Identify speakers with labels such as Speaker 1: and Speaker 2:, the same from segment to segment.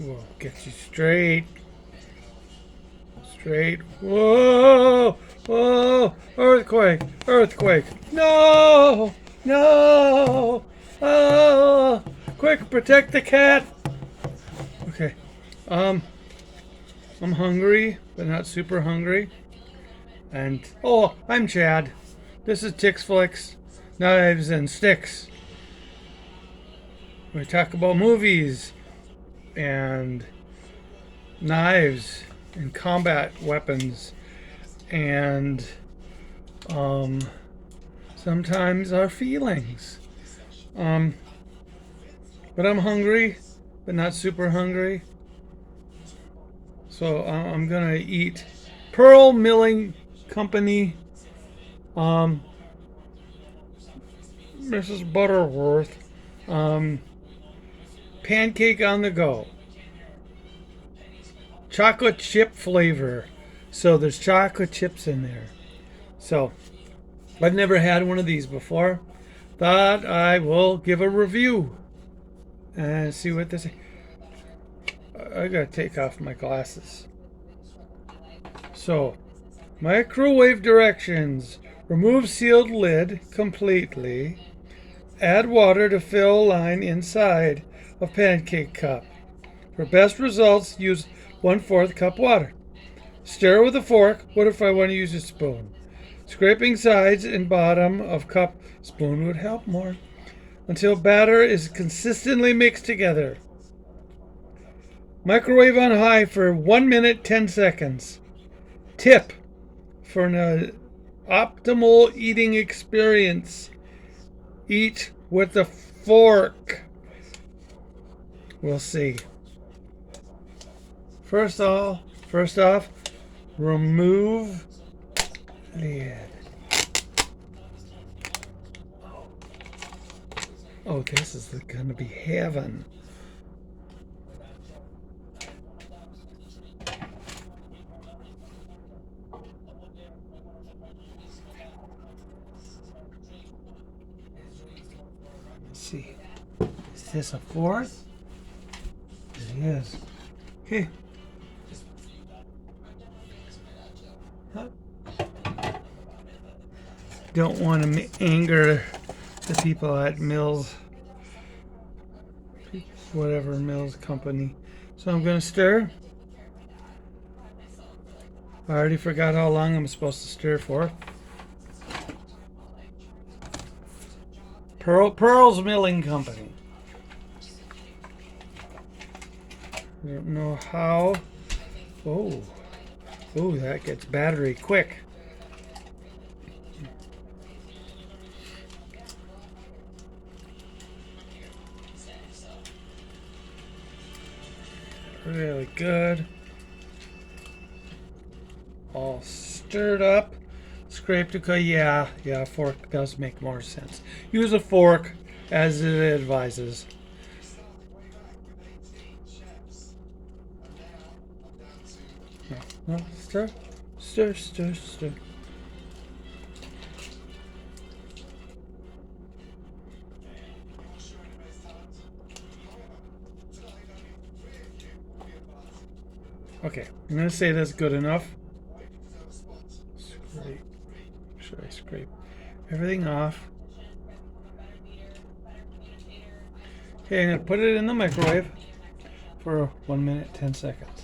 Speaker 1: Whoa, get you straight. Straight. Whoa! Whoa! Earthquake! Earthquake! No! No! Oh! Quick, protect the cat! Okay. Um, I'm hungry, but not super hungry. And oh, I'm Chad. This is Tix Flicks, Knives and Sticks. We talk about movies and knives and combat weapons and um, sometimes our feelings. Um, but I'm hungry, but not super hungry. So I'm gonna eat Pearl Milling Company, um, Mrs. Butterworth, um, pancake on the go, chocolate chip flavor. So there's chocolate chips in there. So I've never had one of these before. Thought I will give a review and see what this. I gotta take off my glasses. So, microwave directions: remove sealed lid completely. Add water to fill line inside of pancake cup. For best results, use 1/4 cup water. Stir with a fork. What if I want to use a spoon? Scraping sides and bottom of cup. Spoon would help more. Until batter is consistently mixed together. Microwave on high for 1 minute 10 seconds. Tip for an optimal eating experience: eat with a fork. We'll see. First off, remove lid. Oh, this is gonna be heaven. Let's see. Is this a fourth? It is. Okay. Huh? Don't want to anger the people at Mills, whatever Mills company. So I'm going to stir. I already forgot how long I'm supposed to stir for. Pearl's Milling Company. I don't know how. Oh, that gets battery quick. Really good. All stirred up. Scraped it. Yeah, a fork does make more sense. Use a fork as it advises. No, stir. Okay, I'm gonna say that's good enough. Should I scrape everything off? Okay, I'm gonna put it in the microwave for 1 minute 10 seconds.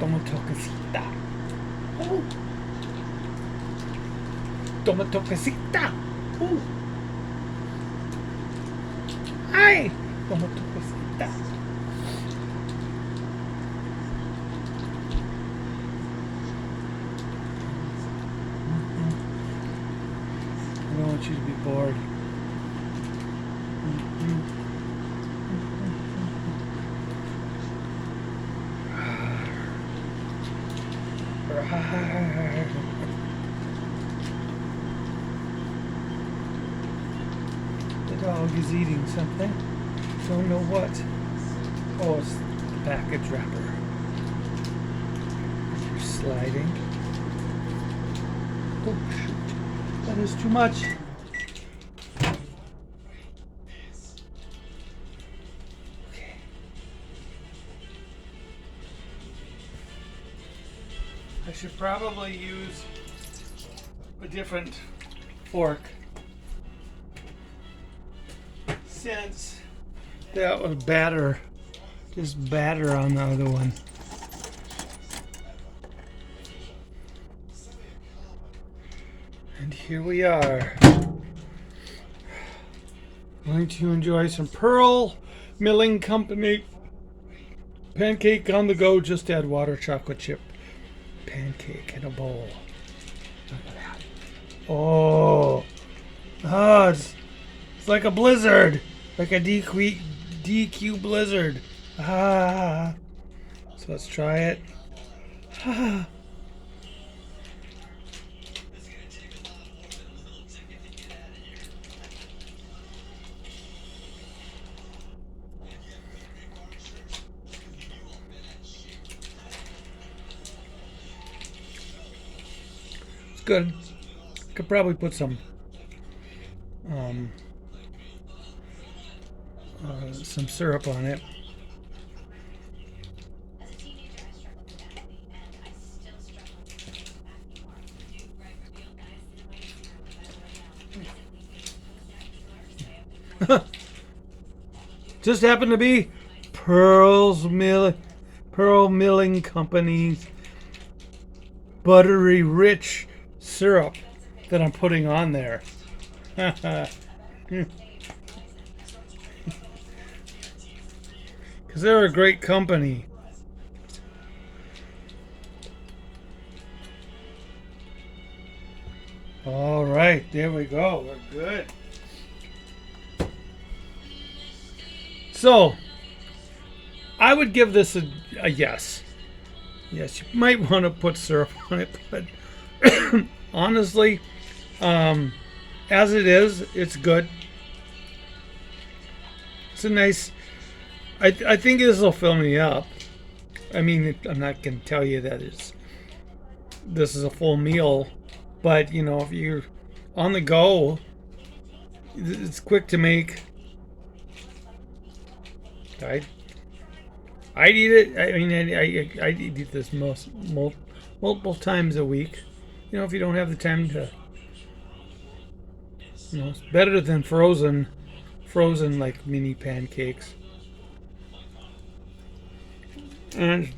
Speaker 1: Tomatokasita. Oh. Tomatokasita. Oh. Ay. Tomatokasita. I don't want you to be bored. Dog is eating something. Don't know what. Oh, it's the package wrapper. You're sliding. Oh, shoot. That is too much. Okay. I should probably use a different fork, since that was just batter on the other one. And here we are, going to enjoy some Pearl Milling Company pancake on the go. Just add water, chocolate chip pancake in a bowl. Look at that. Oh, it's like a blizzard, like a DQ blizzard. So let's try it. It's good. Could probably put some syrup on it. Just happened to be Pearl Milling Company's buttery rich syrup that I'm putting on there. Because they're a great company. All right, there we go. We're good. So, I would give this a yes. Yes, you might want to put syrup on it, but honestly, as it is, it's good. It's a nice. I think this will fill me up. I mean, I'm not going to tell you that this is a full meal, but you know, if you're on the go, it's quick to make. I'd eat it. I mean, I'd eat this multiple times a week. You know, if you don't have the time to, you know, it's better than frozen like mini pancakes. And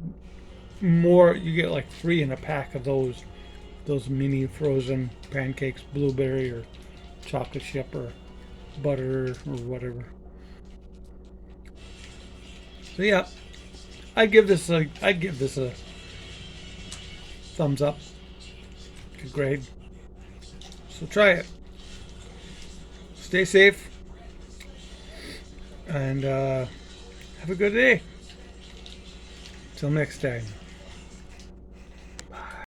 Speaker 1: more, you get like 3 in a pack of those mini frozen pancakes, blueberry or chocolate chip or butter or whatever. So yeah, I'd give this a thumbs up. Good grade. So try it. Stay safe and have a good day. Till next time.